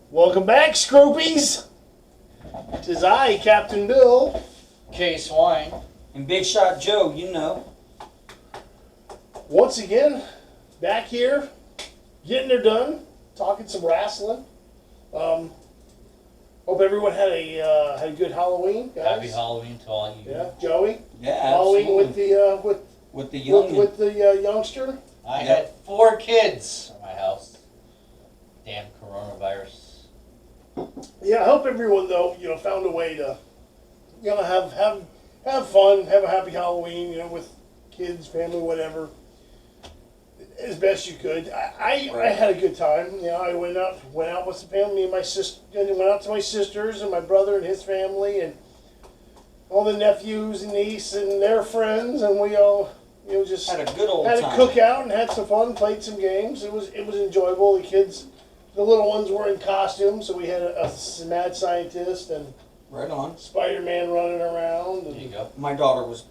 Welcome back, Scroopies. Tis I, Captain Bill. Case Wine. And Big Shot Joe, you know. Once again, back here, getting her done, talking some wrestling. Hope everyone had a good Halloween, guys. Happy Halloween to all you. Yeah, Joey. Yeah, Halloween absolutely. with the with the young. youngster. I had 4 kids in my house. Damn coronavirus. Yeah, I hope everyone though found a way to have fun, have a happy Halloween, with kids, family, whatever, as best you could. I had a good time. I went out with the family and my sister. Went out to my sisters and my brother and his family and all the nephews and niece and their friends, and we all just Had a good old had a time. cookout and had some fun. Played some games. It was enjoyable. The kids. The little ones were in costume, so we had a mad scientist and Right on. Spider-Man running around. There And you go. My daughter was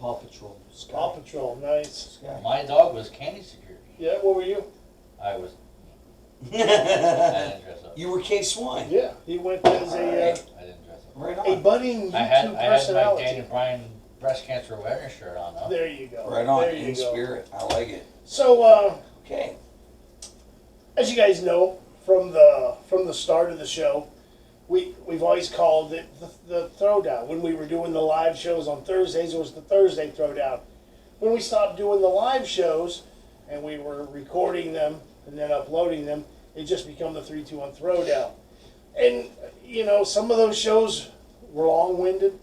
Paw Patrol. Sky. Paw Patrol, nice. Sky. My dog was candy security. Yeah, what were you? I was. I didn't dress up. You were K-Swine. Yeah, he went as I didn't dress up. Right a on. budding YouTube I had my personality. Daniel Bryan breast cancer awareness shirt on though. There you go. Right on. There you In go. spirit. I like it. So, Okay. as you guys know from the start of the show, we've always called it the throwdown. When we were doing the live shows on Thursdays, it was the Thursday throwdown. When we stopped doing the live shows and we were recording them and then uploading them, it just became the 321 throwdown. And some of those shows were long-winded.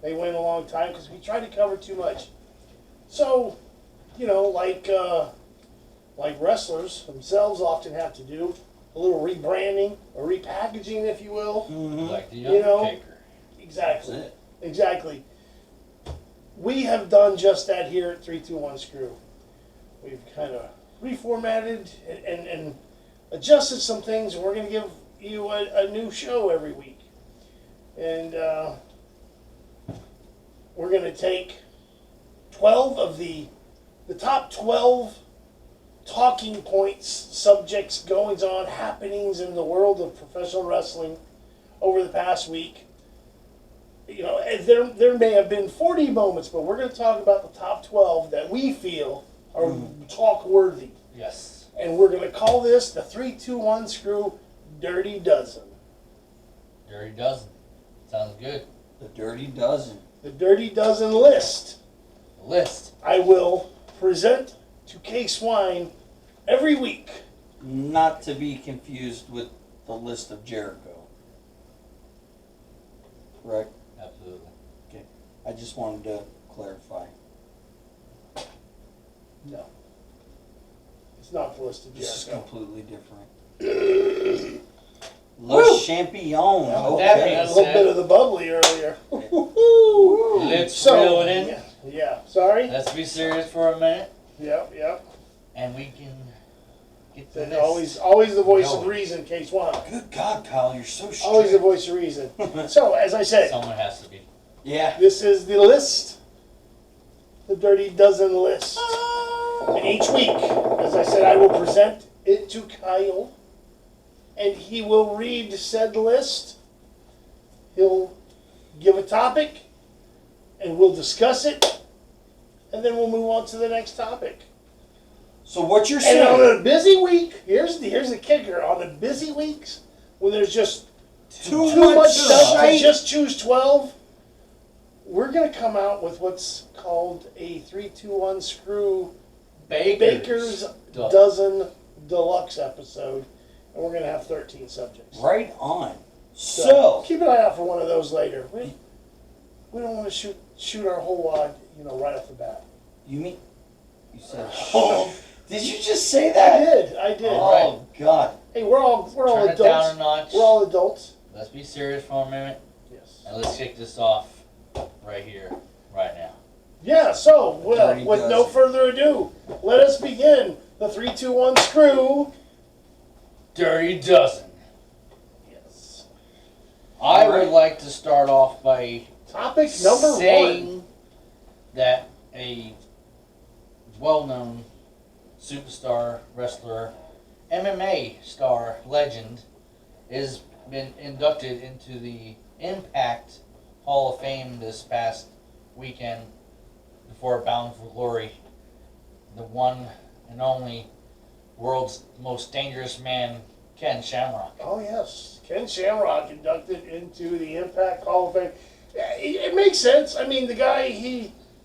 They went a long time because we tried to cover too much. So, like wrestlers themselves often have to do, a little rebranding or repackaging, if you will. Mm-hmm. Like the You know, Undertaker. Exactly. That's it. Exactly. We have done just that here at 321 Screw. We've kind of reformatted and adjusted some things, and we're going to give you a new show every week. And we're going to take 12 of the top 12 talking points, subjects, goings on, happenings in the world of professional wrestling over the past week. There may have been 40 moments, but we're going to talk about the top 12 that we feel are talk worthy. Yes. And we're going to call this the 321 Screw Dirty Dozen. Dirty Dozen. Sounds good. The Dirty Dozen. The Dirty Dozen list. The list. I will present to K-Swine every week. Not to be confused with the list of Jericho. Correct? Absolutely. Okay. I just wanted to clarify. No. It's not the list of This is Jericho. completely different. Le Champion. Well, that I Okay. had a little bit of the bubbly earlier. Let's reel it in. Yeah. Sorry? Let's be serious for a minute, Yep. and we can get to And this. always the voice of Going. reason, K-Swine. Good God, Kyle, you're so strict. Always the voice of reason. So, as I said, Someone has to be. Yeah. this is the list. The Dirty Dozen list. And each week, as I said, I will present it to Kyle. And he will read said list. He'll give a topic. And we'll discuss it. And then we'll move on to the next topic. So what you're And on saying? a busy week, here's the kicker. On the busy weeks, when there's just Too much much stuff to shite. just choose 12, we're going to come out with what's called a 321 Screw Baker's Dozen Deluxe episode. And we're going to have 13 subjects. Right on. So keep an eye out for one of those later. We don't want to shoot our whole wad, right off the bat. you mean you said? Oh. Did you just say that? I did. Oh God. Hey, we're all Turn it adults. down a notch. We're all adults. Let's be serious for a minute, Yes. and let's kick this off right here, right now. Yeah, so, Dirty with no dozen. further ado, let us begin the 321 Screw. Dirty Dozen. Yes. I Alright. would like to start off by Topic number saying one. that a well-known superstar wrestler, MMA star legend, has been inducted into the Impact Hall of Fame this past weekend before Bound for Glory. The one and only world's most dangerous man, Ken Shamrock. Oh yes, Ken Shamrock inducted into the Impact Hall of Fame. It makes sense. I mean, the guy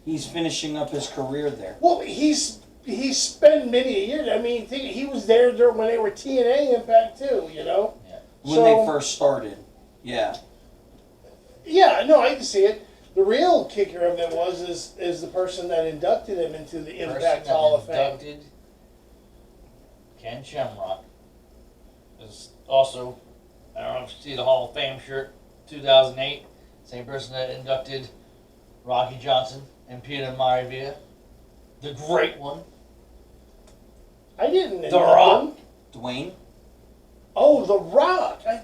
He's finishing up his career there. well, he's spent many years. I mean, he was there during when they were TNA Impact too. You know. Yeah. When they first started. Yeah. Yeah, no, I can see it. The real kicker of it is the person that inducted him into the Impact Hall of Fame. Inducted Ken Shamrock is also, I don't know if you see the Hall of Fame shirt, 2008. Same person that inducted Rocky Johnson and Peter Maravilla. The great one. I didn't. The Rock. Dwayne? Oh, The Rock. I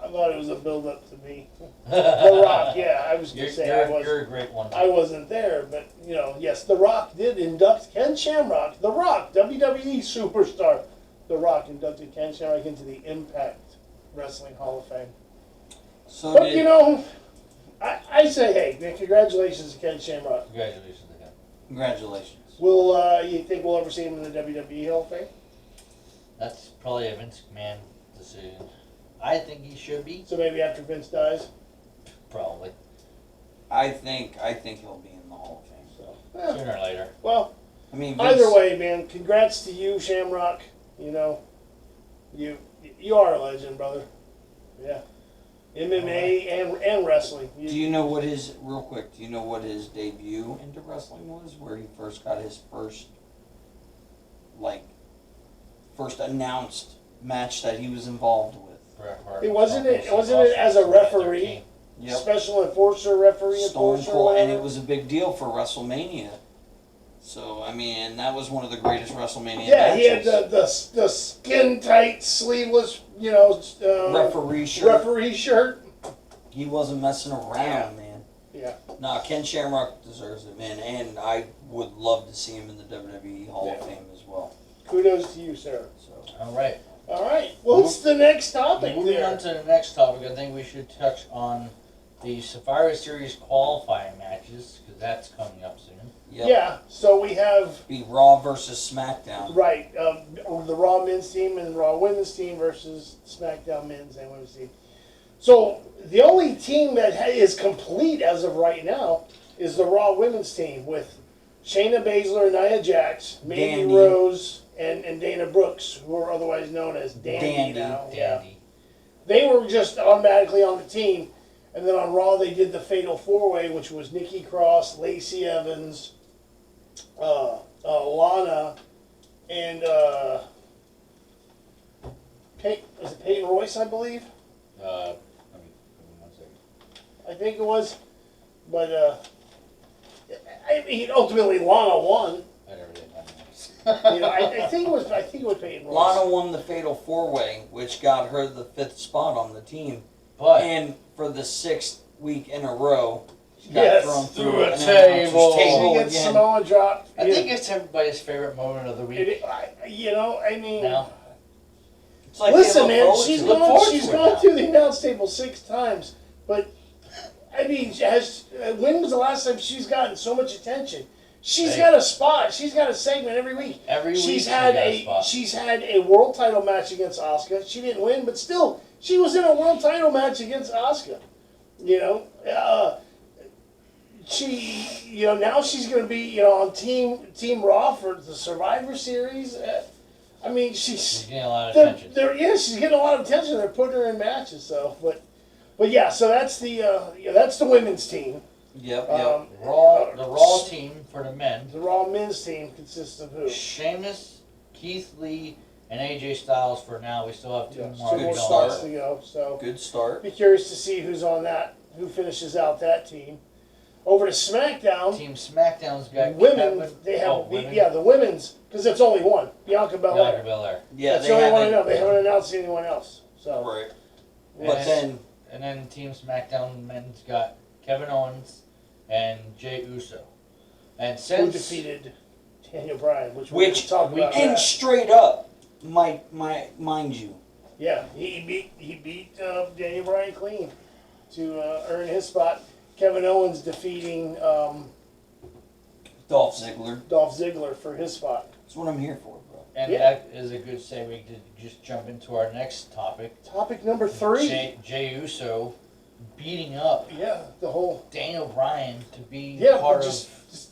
thought it was a build-up to me. The Rock. Yeah, I was gonna say you're a great one. I wasn't there, but yes, The Rock did induct Ken Shamrock. The Rock, WWE superstar. The Rock inducted Ken Shamrock into the Impact Wrestling Hall of Fame. So But I say, hey, man, congratulations to Ken Shamrock. Congratulations to him. Congratulations. Will you think we'll ever see him in the WWE Hall of Fame? That's probably a Vince McMahon decision. I think he should be. So maybe after Vince dies. Probably. I think he'll be in the Hall of Fame. So, Sooner or later. well, I mean, either way, man, congrats to you, Shamrock. You are a legend, brother. Yeah. MMA and wrestling. Do you know what his debut into wrestling was? Where he first got his first announced match that he was involved with. Wasn't it as a referee? Yep. Special enforcer, referee, Stone enforcer, Cold, and whatever? it was a big deal for WrestleMania. So I mean, that was one of the greatest WrestleMania Yeah, matches. he had the skin tight, sleeveless, referee shirt. referee shirt. He wasn't messing around, Yeah. man. Yeah. Nah, Ken Shamrock deserves it, man, and I would love to see him in the WWE Hall of Yeah. Fame as well. Kudos to you, sir. So All right. All right. What's the next topic Moving there? on to the next topic, I think we should touch on the Survivor Series qualifying matches, because that's coming up soon. yep. Yeah. So we have Be Raw versus SmackDown. right the Raw men's team and the Raw women's team versus SmackDown men's and women's team. So the only team that is complete as of right now is the Raw women's team with Shayna Baszler, Nia Jax, Mandy Dandy. Rose, and Dana Brooks, who are otherwise known as Dandy now. Yeah. Dandy. They were just automatically on the team. And then on Raw, they did the Fatal 4-Way, which was Nikki Cross, Lacey Evans, Lana, and was it Peyton Royce, I believe? Let me 1 second. I think it was. But I mean, ultimately, Lana won. I never did that. I think it was Peyton Royce. Lana won the Fatal 4-Way, which got her the 5th spot on the team. But And for the 6th week in a row, she got Yes, thrown through through a an table. announcer's She table gets again. Samoa drop. I think it's everybody's favorite moment of the week. I mean, Now, It's like listen, they look man, forward she's to it. Look forward she's to it gone now. through the announce table 6 times, but I mean, when was the last time she's gotten so much attention? She's Hey. got a spot. She's got a segment every week. every week She's had got a spot. she's had a world title match against Asuka. She didn't win, but still, she was in a world title match against Asuka. Now she's going to be on Team Raw for the Survivor Series. I mean, She's getting a lot of attention. she's getting a lot of attention. They're putting her in matches. So, but yeah, so that's the women's team. Yep, Um, yep. The Raw team for the men. The Raw men's team consists of who? Sheamus, Keith Lee, and AJ Styles for now. We still have two Yeah, more. two Good more to go. start. spots to go. So Good start. be curious to see who's on that, who finishes out that team. Over to SmackDown, Team SmackDown's got women. Kevin- They have women. the women's because it's only one, Bianca Belair. Bianca Belair. Yeah, That's they the only one I haven't. know. They haven't announced anyone else. So Right. yeah. But then, And then Team SmackDown men's got Kevin Owens and Jey Uso. And who since defeated Daniel Bryan, which we're Which gonna talk about. and that. straight up, mind you, Yeah, he beat Daniel Bryan clean to earn his spot. Kevin Owens defeating Dolph Ziggler. Dolph Ziggler for his spot. That's what I'm here for, bro. And Yeah. that is a good segue to just jump into our next topic. Topic number 3. Jey Uso beating up Yeah, the whole Daniel Bryan to be yeah, part but of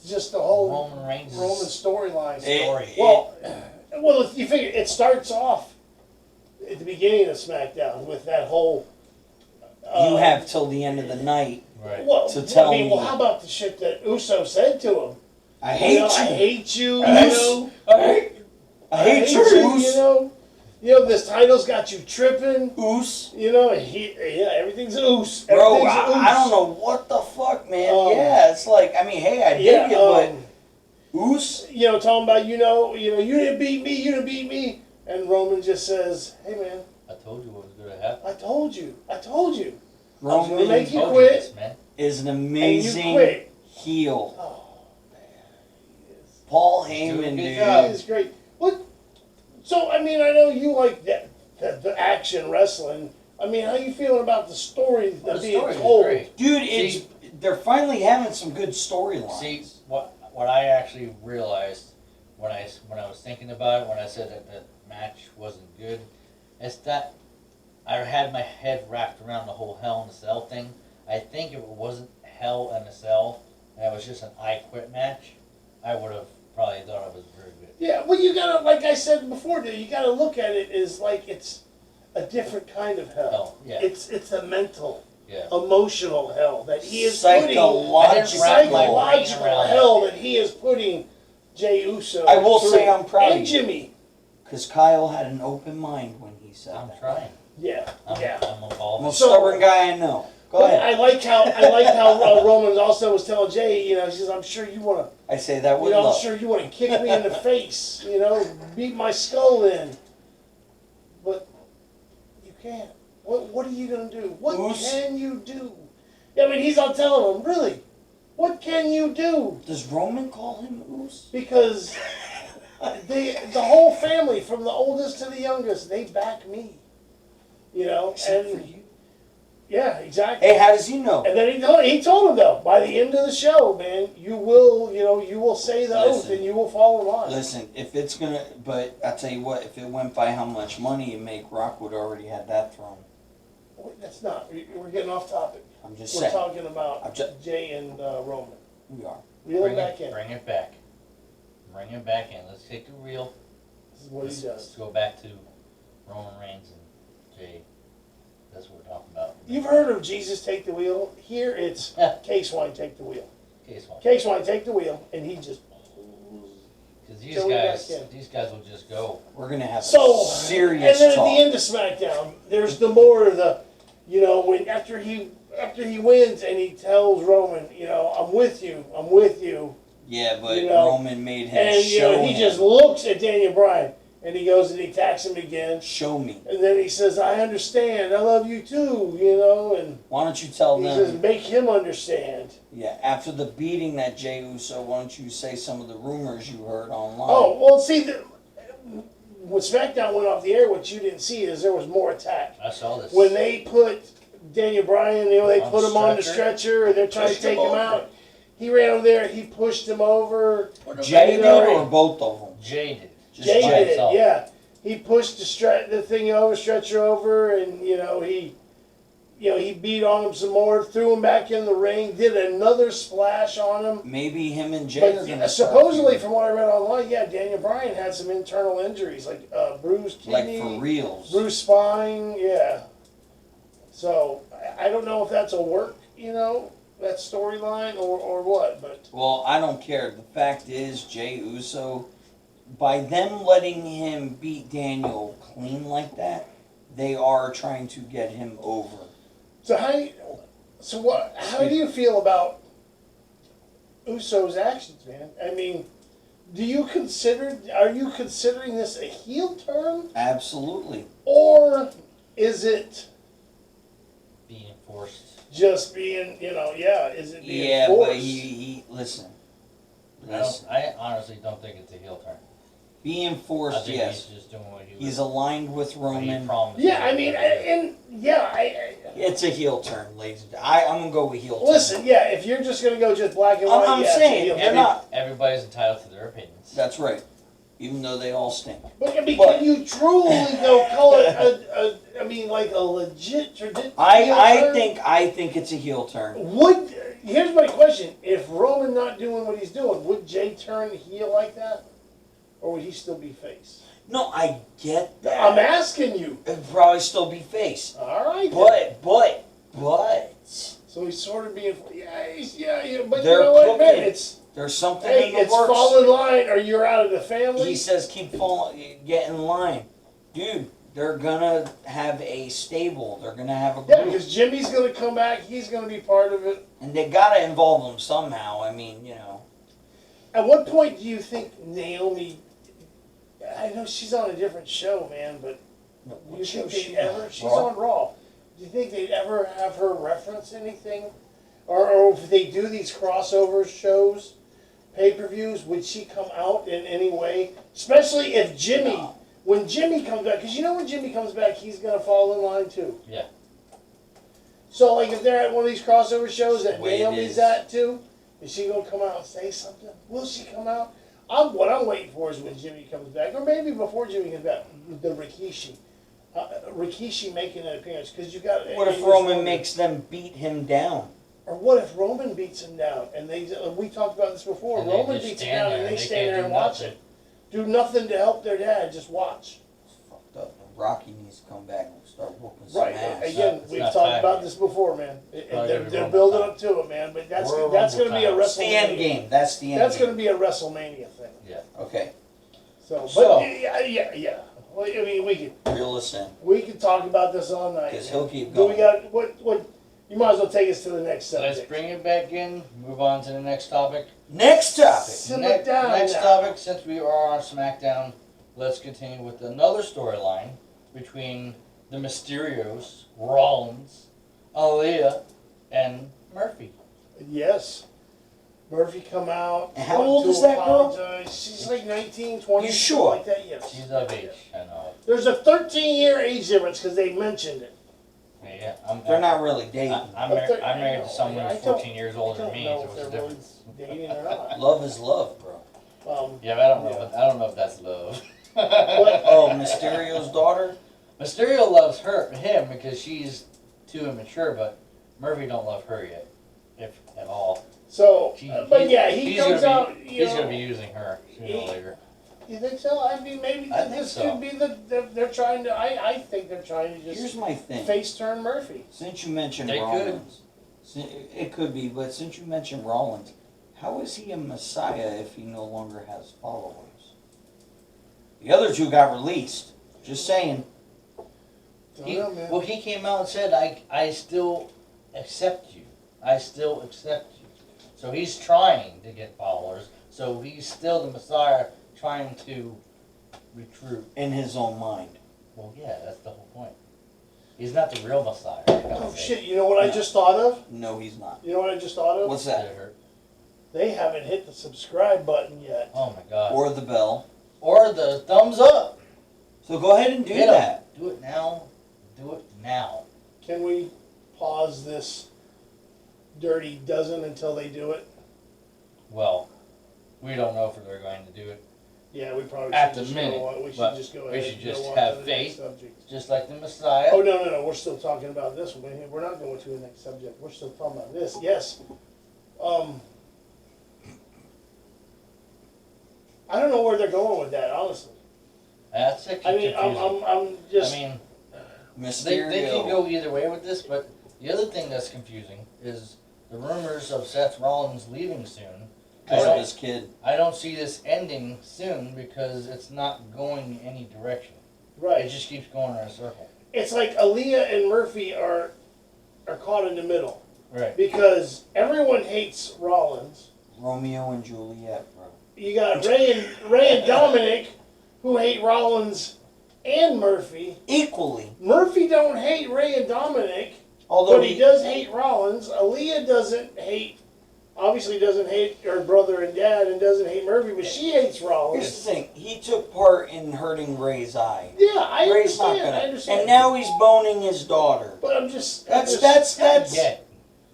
just the whole Roman Reigns' Roman storyline. story. Well, you figure it starts off at the beginning of SmackDown with that whole. You have till the end of the night. Right. Well, to tell me. well, how about the shit that Uso said to him? I hate you. I hate you. I You know. I hate you. You know, this title's got you tripping. Oos. You know, everything's oos. Bro, Everything's I don't know what the fuck, man. Um, It's like, I mean, hey, I dig it, but oos? You know, talking about, you didn't beat me, you didn't beat me. And Roman just says, hey, man, I told you what was going to happen. I told you. I gonna Roman make you Told quit. this, man. is an And you amazing quit. heel. Oh, man. He is. Paul He's doing a Heyman, good dude. job. He is great. What? So, I mean, I know you like the action wrestling. I mean, how you feeling about the story Well, that the being story is told? great. Dude, they're finally having some good storylines. See, what I actually realized when I was thinking about it, when I said that the match wasn't good, is that I had my head wrapped around the whole Hell in a Cell thing. I think if it wasn't Hell in a Cell and it was just an I Quit match, I would have probably thought it was very good. Yeah, well, you gotta, like I said before, dude, you gotta look at it as like it's a different kind of hell. Hell, yeah. It's a mental, Yeah. emotional hell that he is Psychological. I didn't wrap my brain psychological around hell that he is putting Jey Uso. I will through. say I'm proud and of you. Jimmy. Because Kyle had an open mind when he said I'm that. trying. Yeah, yeah. I'm involved. Most So- stubborn guy I know. Go But ahead. I like how Roman also was telling Jay, he says, I'm sure you want to. I say that You with know, I'm love. sure you want to kick me in the face, beat my skull in. But you can't. What are you going to do? What Oos. can you do? I mean, he's not telling him, really. What can you do? Does Roman call him Oos? Because the whole family, from the oldest to the youngest, they back me. Except for And you. yeah, exactly. Hey, how does he know? And then he told him though, by the end of the show, man, you will say the oath Listen. and you will fall in line. Listen, if it's gonna, but I tell you what, if it went by how much money you make, Rock would already had that thrown. Wait, that's not. We're getting off topic. I'm just We're saying. talking about I'm ju- Jay and Roman. We are. Reel it back in. Bring it back. Bring it back in. Let's take the reel. This is what he Let's does. go back to Roman Reigns and Jay. That's what we're talking about. You've heard of Jesus take the wheel. Here it's K-Swine take the wheel. Case one. K-Swine take the wheel, and he just. Because these Till we guys, back in. these guys will just go. We're gonna have So, a serious and then talk. at the end of SmackDown, there's the more of the, when after he wins and he tells Roman, I'm with you, Yeah, but you know, Roman made him and show he him. just looks at Daniel Bryan and he goes and he attacks him again, Show me. and then he says, I understand, I love you too, and Why don't you tell he them? says, make him understand. Yeah, after the beating that Jey Uso, why don't you say some of the rumors you heard online? Oh, well, see, when SmackDown went off the air, what you didn't see is there was more attack. I saw this. When they put Daniel Bryan, they On put him on the stretcher. stretcher, and they're trying to Pushed him take him over. out. He ran over there, he pushed him over. Jay you did know, or both of them? Jay did. Just Jay Jay did it, himself. yeah. He pushed the thing over, stretcher over, and he beat on him some more, threw him back in the ring, did another splash on him. Maybe him and Jay are But gonna supposedly, start from what I read online, Daniel Bryan had some internal injuries, like bruised feuding. kidney, Like for reals. bruised spine, yeah. So I don't know if that's a work, that storyline or what, but Well, I don't care. The fact is, Jey Uso, by them letting him beat Daniel clean like that, they are trying to get him over. so how do you feel about Uso's actions, man? I mean, are you considering this a heel turn, Absolutely. or is it Being forced. just being, is it being Yeah, forced? but he listen. I honestly don't think it's a heel turn. Be I enforced, think yes. he's just doing what he He's was. aligned with what he Roman. promised. Yeah, I mean, and yeah, It's a heel turn, ladies and gentlemen. I'm gonna go with heel turn. listen, yeah, if you're just gonna go just black and white, I'm yeah, it's a saying, deal. they're not- Everybody's entitled to their opinions. That's right. Even though they all stink. But I mean, But- can you truly though call it I mean, like a legit tradition? I think it's a heel turn. Would here's my question: if Roman not doing what he's doing, would Jay turn heel like that, or would he still be face? No, I get that. I'm asking you. It'd probably still be face. All right. then. But So he's sort of being yeah. But They're you know what, man? cooking. It's there's something hey, in the it's works. fall in line, or you're out of the family. He says get in line. Dude, they're gonna have a stable. They're gonna have a Yeah, group. because Jimmy's gonna come back. He's gonna be part of it. And they gotta involve them somehow. I mean, you know. At what point do you think Naomi? I know she's on a different show, man, but do you think they'd ever? She's on Raw. Do you think they'd ever have her reference anything, or if they do these crossover shows, pay-per-views, would she come out in any way? Especially if Jimmy, No. when Jimmy comes back, because you know when Jimmy comes back, he's gonna fall in line too. Yeah. So like if they're at one of these crossover shows that The way it Naomi's is. at too, is she gonna come out and say something? Will she come out? What I'm waiting for is when Jimmy comes back, or maybe before Jimmy comes back, the Rikishi. Rikishi making an appearance, because you got. What if Roman makes them beat him down? Or what if Roman beats him down and we talked about this before? And they Roman just beats him stand down there and they and they stand can't there do and watch nothing. it. Do nothing to help their dad, just watch. It's fucked up. Rocky needs to come back and start whooping some Right. ass. Again, It's we've not talked time about yet. this before, man. Probably They're gonna be Rumble building time. up to it, man. But that's Or going to Rumble be a time. That's the end WrestleMania. game. That's the end That's game. going to be a WrestleMania thing. Yeah. Okay. So, So- but yeah. Well, I mean, Reel us in. we can talk about this all night. Because he'll keep Do we going. got what? You might as well take us to the next So subject. let's bring it back in. Move on to the next topic. Next topic. Simmer down Next now. topic. Since we are on SmackDown, let's continue with another storyline between the Mysterios, Rollins, Aaliyah, and Murphy. Yes. Murphy come out. And how wanted old to is that girl? apologize. She's like 19, 20, You something sure? like that. Yes. She's of age. I know. There's a 13-year age difference because they mentioned it. Yeah, They're not really dating. I'm But married to someone I who's don't- 14 years I older than don't me, know so if it's a they're really difference. dating or not. Love is love, bro. Yeah, but I don't know if that's love. Oh, Mysterio's daughter? Mysterio loves him because she's too immature, but Murphy don't love her yet, if at all. So, She- but yeah, he he's comes gonna out. be, You he's know, gonna be using her sooner or later. You think so? I mean, maybe I think this so. could be they're trying to. I think they're trying to Here's just my thing. face turn Murphy. Since you mentioned They Rollins, it could be, but since you mentioned Rollins, how is he a messiah if he no longer has followers? The other two got released. Just saying. Don't know, man. Well, he came out and said, I still accept you. I still accept you. So he's trying to get followers. So he's still the Messiah trying to recruit. In his own mind. Well, yeah, that's the whole point. He's not the real Messiah. I gotta Oh say. shit! You know what I just thought of? No, he's not. You know what I just thought of? What's Did that? it hurt? They haven't hit the subscribe button yet. Oh my god. Or the bell. Or the thumbs up. So go ahead and do Hit 'em. that. Do it now. Do it now. Can we pause this dirty dozen until they do it? Well, we don't know if they're going to do it. Yeah, we probably At should the just minute, go on. We should but just go we ahead should and just go on have to the next faith. subject. Just like the Messiah. Oh no! We're still talking about this one. We're not going to the next subject. We're still talking about this. Yes. I don't know where they're going with that, honestly. That's actually I mean, confusing. I'm just. I mean, Mysterio. they can go either way with this, but the other thing that's confusing is the rumors of Seth Rollins leaving soon. Because of his kid. I don't see this ending soon because it's not going any direction. It right. just keeps going in a circle. It's like Aaliyah and Murphy are caught in the middle Right. because everyone hates Rollins. Romeo and Juliet, bro. You got Ray and Dominic who hate Rollins and Murphy. Equally. Murphy don't hate Ray and Dominic, Although but he does hate Rollins. Aaliyah doesn't hate obviously doesn't hate her brother and dad and doesn't hate Murphy, but she hates Here's Rollins. the thing. He took part in hurting Ray's eye. Yeah, I Ray's not understand. I gonna. understand. And now he's boning his daughter. but I'm just Yeah.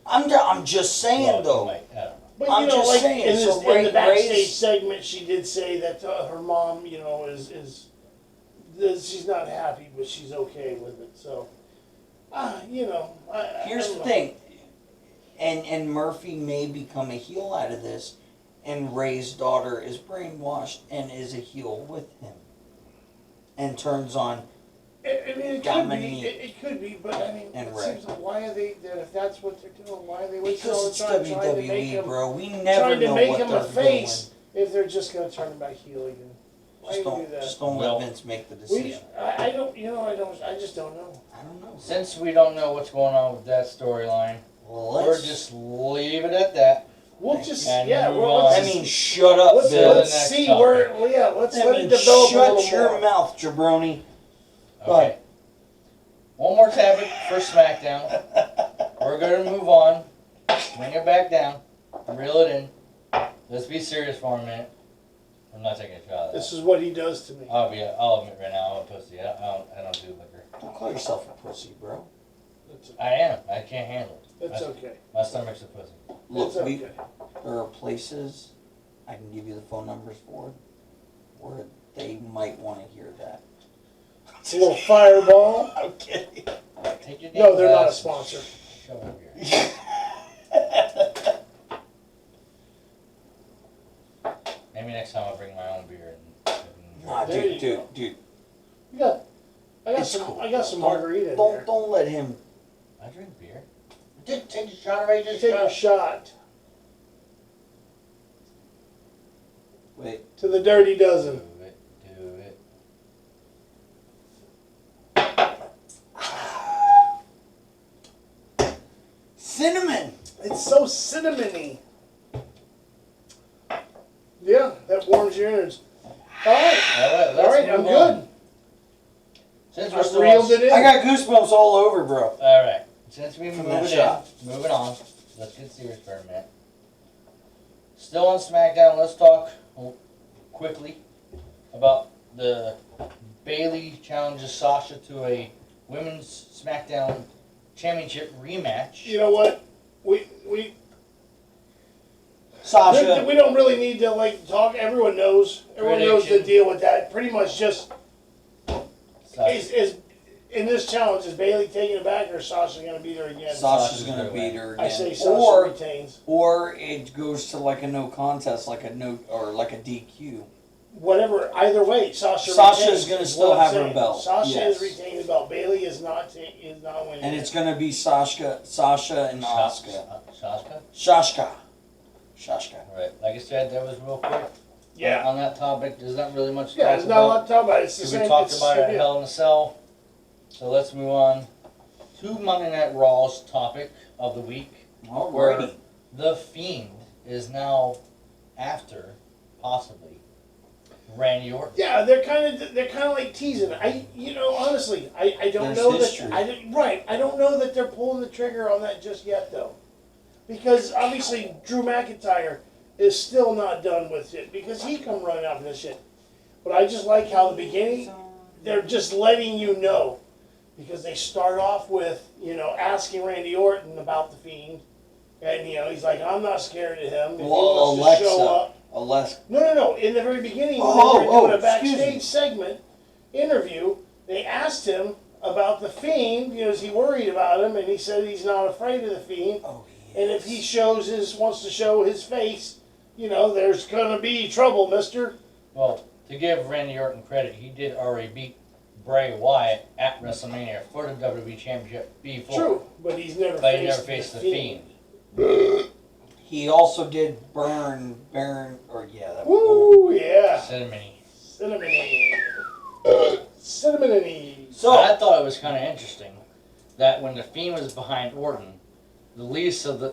I'm just saying Well, though. like, I don't know. But I'm you know, just like saying, in, this, so in the backstage Ray's- segment, she did say that her mom, you know, is she's not happy, but she's okay with it. So, you know, I Here's don't the know. thing. And Murphy may become a heel out of this, and Ray's daughter is brainwashed and is a heel with him, and turns on. I mean, it could Dominique. be. It could be, but I mean, And it Ray. seems like why are they? If that's what they're doing, why are they wasting all Because the it's time trying to make WWE, him, bro. We never trying to know make what him they're a face doing. if they're just going to turn him back heel again? Why Just do you don't, do that? just don't Well, let Vince make the We, decision. I don't. You know, I just don't know. I don't know. Since we don't know what's going on with that storyline, Well, we're let's. just leave it at that. We'll just And yeah. move Well, on. let's I just- mean, shut up, let's, Bill. let's next see topic. where. Well, yeah, let's I let mean, it develop a shut little your more. mouth, jabroni. Okay. One more topic for SmackDown. We're gonna move on. Bring it back down. Reel it in. Let's be serious for a minute. I'm not taking a shot at This that. is what he does to me. I'll admit right now, I'm a pussy. I don't do liquor. Don't call yourself a pussy, bro. That's, I am. I can't handle it. that's okay. My stomach's a pussy. Look, It's okay. there are places I can give you the phone numbers for where they might want to hear that. A little fireball. I'm kidding. Take your No, damn they're not a glass sponsor. and Shove it here. Maybe next time I'll bring my own beer and Nah, There dude, you go. dude. I got It's some. cool. I got some Don't- margarita in there. Don't let him. I drink beer. Take a shot already. Just Take a shot. shot Wait. to the Dirty Do Dozen. it. Do it. Cinnamon. It's so cinnamony. Yeah, that warms your innards. All right, All all right, I'm good. Since we're I still reeled on, it in. I got goosebumps all over, bro. all right. Since we From move that it shot. in, moving on. Let's get serious for a minute. Still on SmackDown. Let's talk quickly about the Bayley challenges Sasha to a women's SmackDown Championship rematch. You know what? We Sasha. we don't really need to like talk. Everyone knows. Everyone knows the Prediction. deal with that. Pretty much just Sasha. is in this challenge. Is Bailey taking it back or is Sasha going to beat her again? Sasha's Sasha's gonna gonna beat win. her again. I say Sasha or retains. or it goes to like a no contest, like a no or like a DQ. Whatever. Either way, Sasha. Sasha's retains, gonna is still what I'm have her saying. belt, Sasha yes. is retaining the belt. Bailey is not winning. And it. it's gonna be Sasha and Asuka. Sasha. Shashka. Right. Like I said, that was real quick. Yeah. On that topic, there's not really much to Yeah, talk there's not a about. lot to talk about. It's the We same. talked it's about the it same at deal. Hell in a Cell. So let's move on to Monday Night Raw's topic of the week. Alrighty. The Fiend is now after, possibly, Randy Orton. Yeah, they're kind of like teasing. Honestly, I don't There's know history. that. I don't know that they're pulling the trigger on that just yet, though, because obviously Drew McIntyre is still not done with it because he come running out for this shit. But I just like how the beginning they're just letting you know because they start off with asking Randy Orton about the Fiend, and he's like, I'm not scared of him. If he Well, wants to show up. Alexa. No. In the very beginning, when Oh, they were doing a excuse backstage me. segment interview, they asked him about the Fiend. Is he worried about him? And he said he's not afraid of the Fiend. Oh, And if he wants to show his face, there's gonna be trouble, Mister. Well, to give Randy Orton credit, he did already beat Bray Wyatt at WrestleMania for the WWE Championship before. True, but he's never But he faced never faced the the Fiend. Fiend. He also did Baron, that Woo, yeah, Cinnamony. cinnamony. So, I thought it was kind of interesting that when the Fiend was behind Orton, the least of the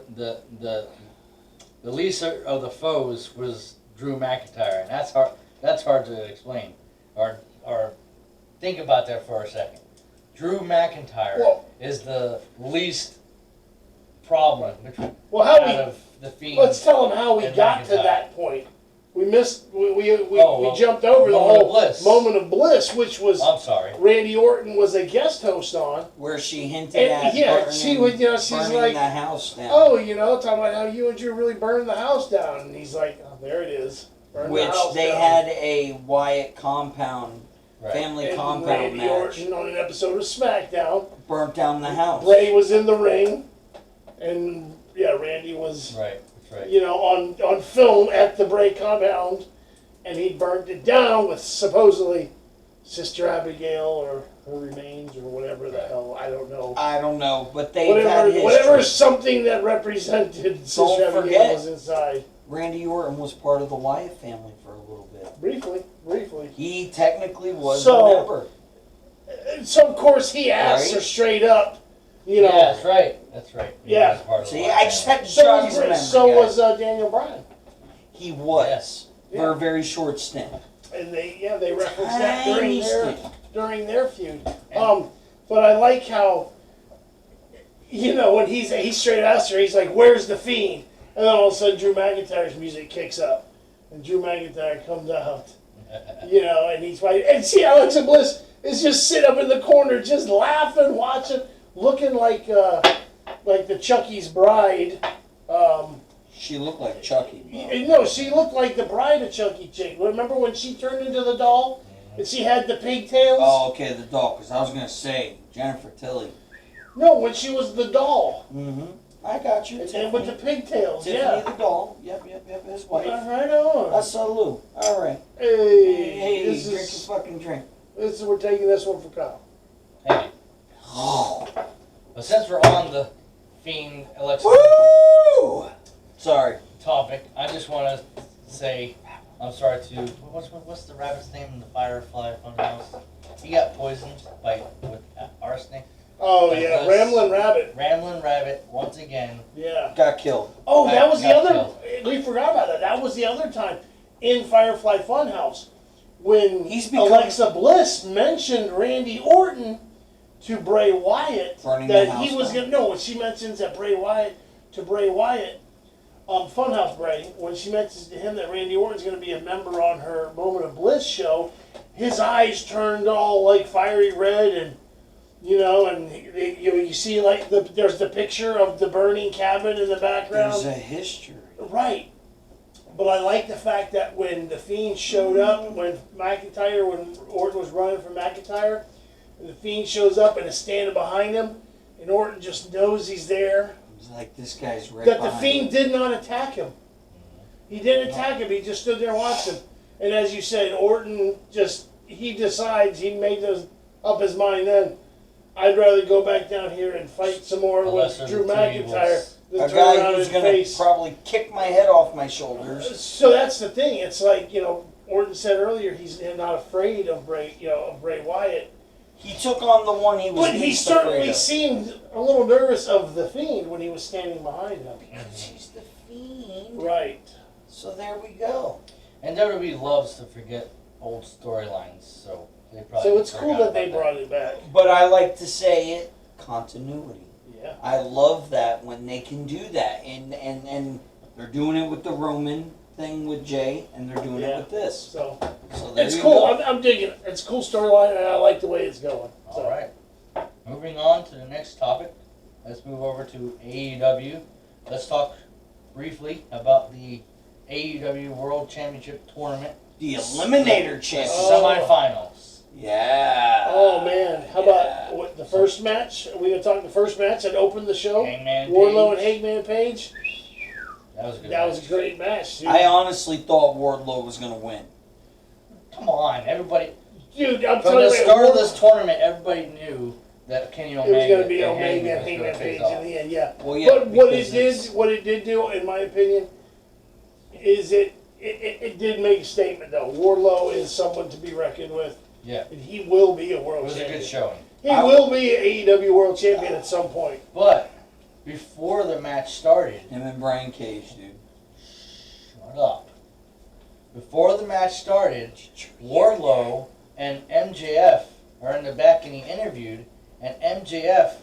least of the foes was Drew McIntyre, and that's hard. That's hard to explain, or think about that for a second. Drew McIntyre Well- is the least problem between Well, how out we of the Fiend. let's tell them how we and got to McIntyre. that point. We missed. We well, jumped over the Moment of whole Bliss. moment of bliss, which was I'm sorry. Randy Orton was a guest host on. Where she hinted And, at yeah, burning, she would, you know, she's burning like, the house down. oh, you know, talking about how you and Drew really burned the house down, and he's like, oh, there it is, burn the Which house they down. had a Wyatt compound, Right. family And compound Randy match. Orton on an episode of SmackDown. Burnt down the house. Bray was in the ring, and yeah, Randy was, Right. That's right. you know, on film at the Bray compound, and he burned it down with supposedly Sister Abigail or her remains or whatever the hell, I don't know. I don't know, but they've had Whatever, history. whatever something that represented Sister Abigail forget. was inside. Randy Orton was part of the Wyatt family for a little bit. Briefly. He technically was So- a member. So of course he asks Right. her straight up, you know. Yeah, that's right. That's right. He Yeah. was part of the See, Wyatt I just family. had to So jog his memory, was, so guys. was Daniel Bryan, He was. Yes. For a very short stint. and they referenced that Tiny stint. during their feud. But I like how, you know, when he straight asked her, he's like, "Where's the Fiend?" And then all of a sudden, Drew McIntyre's music kicks up, and Drew McIntyre comes out, you know, and he's fighting. And see, Alexa Bliss is just sitting up in the corner, just laughing, watching, looking like the Chucky's bride. She looked like Chucky. No, she looked like the bride of Chucky Chick. Remember when she turned into the doll and she had the pigtails? Oh, okay, the doll, because I was going to say Jennifer Tilly. No, when she was the doll. Mm-hmm. I got you. And with the pigtails, Tiffany yeah. the doll. Yep, his wife. Right on. Salud. All right. Hey, Hey, drink your fucking drink. We're taking this one for Kyle. Hey. Oh. But since we're on the Fiend Alexa Woo! Sorry. topic, I just want to say I'm sorry to what's the rabbit's name in the Firefly Funhouse? He got poisoned with arsenic. Oh yeah, Ramblin' Rabbit. Ramblin' Rabbit once again. Yeah. Got killed. Oh, that was the Got other. killed. We forgot about that. That was the other time in Firefly Funhouse when He's become- Alexa Bliss mentioned Randy Orton to Bray Wyatt Burning that the house he was down. gonna. No, when she mentions that Bray Wyatt to Bray Wyatt, Funhouse Bray, when she mentions to him that Randy Orton's gonna be a member on her Moment of Bliss show, his eyes turned all like fiery red and. You know, and you see like there's the picture of the burning cabin in the background. There's a history. Right. But I like the fact that when the Fiend showed up, when Orton was running for McIntyre, and the Fiend shows up and is standing behind him, and Orton just knows he's there, It's like this guy's right that the behind Fiend me. did not attack him. He didn't attack him, he just stood there watching. And as you said, Orton he decides, he made up his mind then, I'd rather go back down here and fight some more The with lesser Drew of the two McIntyre evils. than A turn guy around who's and going to face. probably kick my head off my shoulders. So that's the thing. It's like, you know, Orton said earlier, he's not afraid of Bray Wyatt. He took on the one he was But he least afraid certainly of. seemed a little nervous of the Fiend when he was standing behind him. She's the Fiend. Right. So there we go. And WWE loves to forget old storylines, so they probably. So it's cool forgot that they about brought it back. But I like to say it, continuity. Yeah. I love that when they can do that. And they're doing it with the Roman thing with Jay, and they're doing it Yeah. with this. So So there it's you cool. go. I'm digging it. It's a cool storyline, and I like the way it's going. So. All right. Moving on to the next topic. Let's move over to AEW. Let's talk briefly about the AEW World Championship Tournament The Eliminator Champion. Oh. Semifinals. Yeah. Oh man, how Yeah. about the first match? Are we gonna talk the first match that opened the show? Hangman Wardlow and Page. Hangman Page. That was a good. That match. was a great match, dude. I honestly thought Wardlow was going to win. Come on, everybody. Dude, I'm From telling the you, start of Wardlow- this tournament, everybody knew that Kenny it was Omega going to be and Omega and was Hangman gonna Page face in off. the end, yeah. Well, yeah, But what because it did do, in my opinion, is it did make a statement though. Wardlow is someone to be reckoned with, Yeah, and he will be a it world was a champion. good showing. He will be an AEW world champion at some point. But before the match started, Him and Brian Cage, dude. shut up. Before the match started, Wardlow and MJF are in the back getting interviewed, and MJF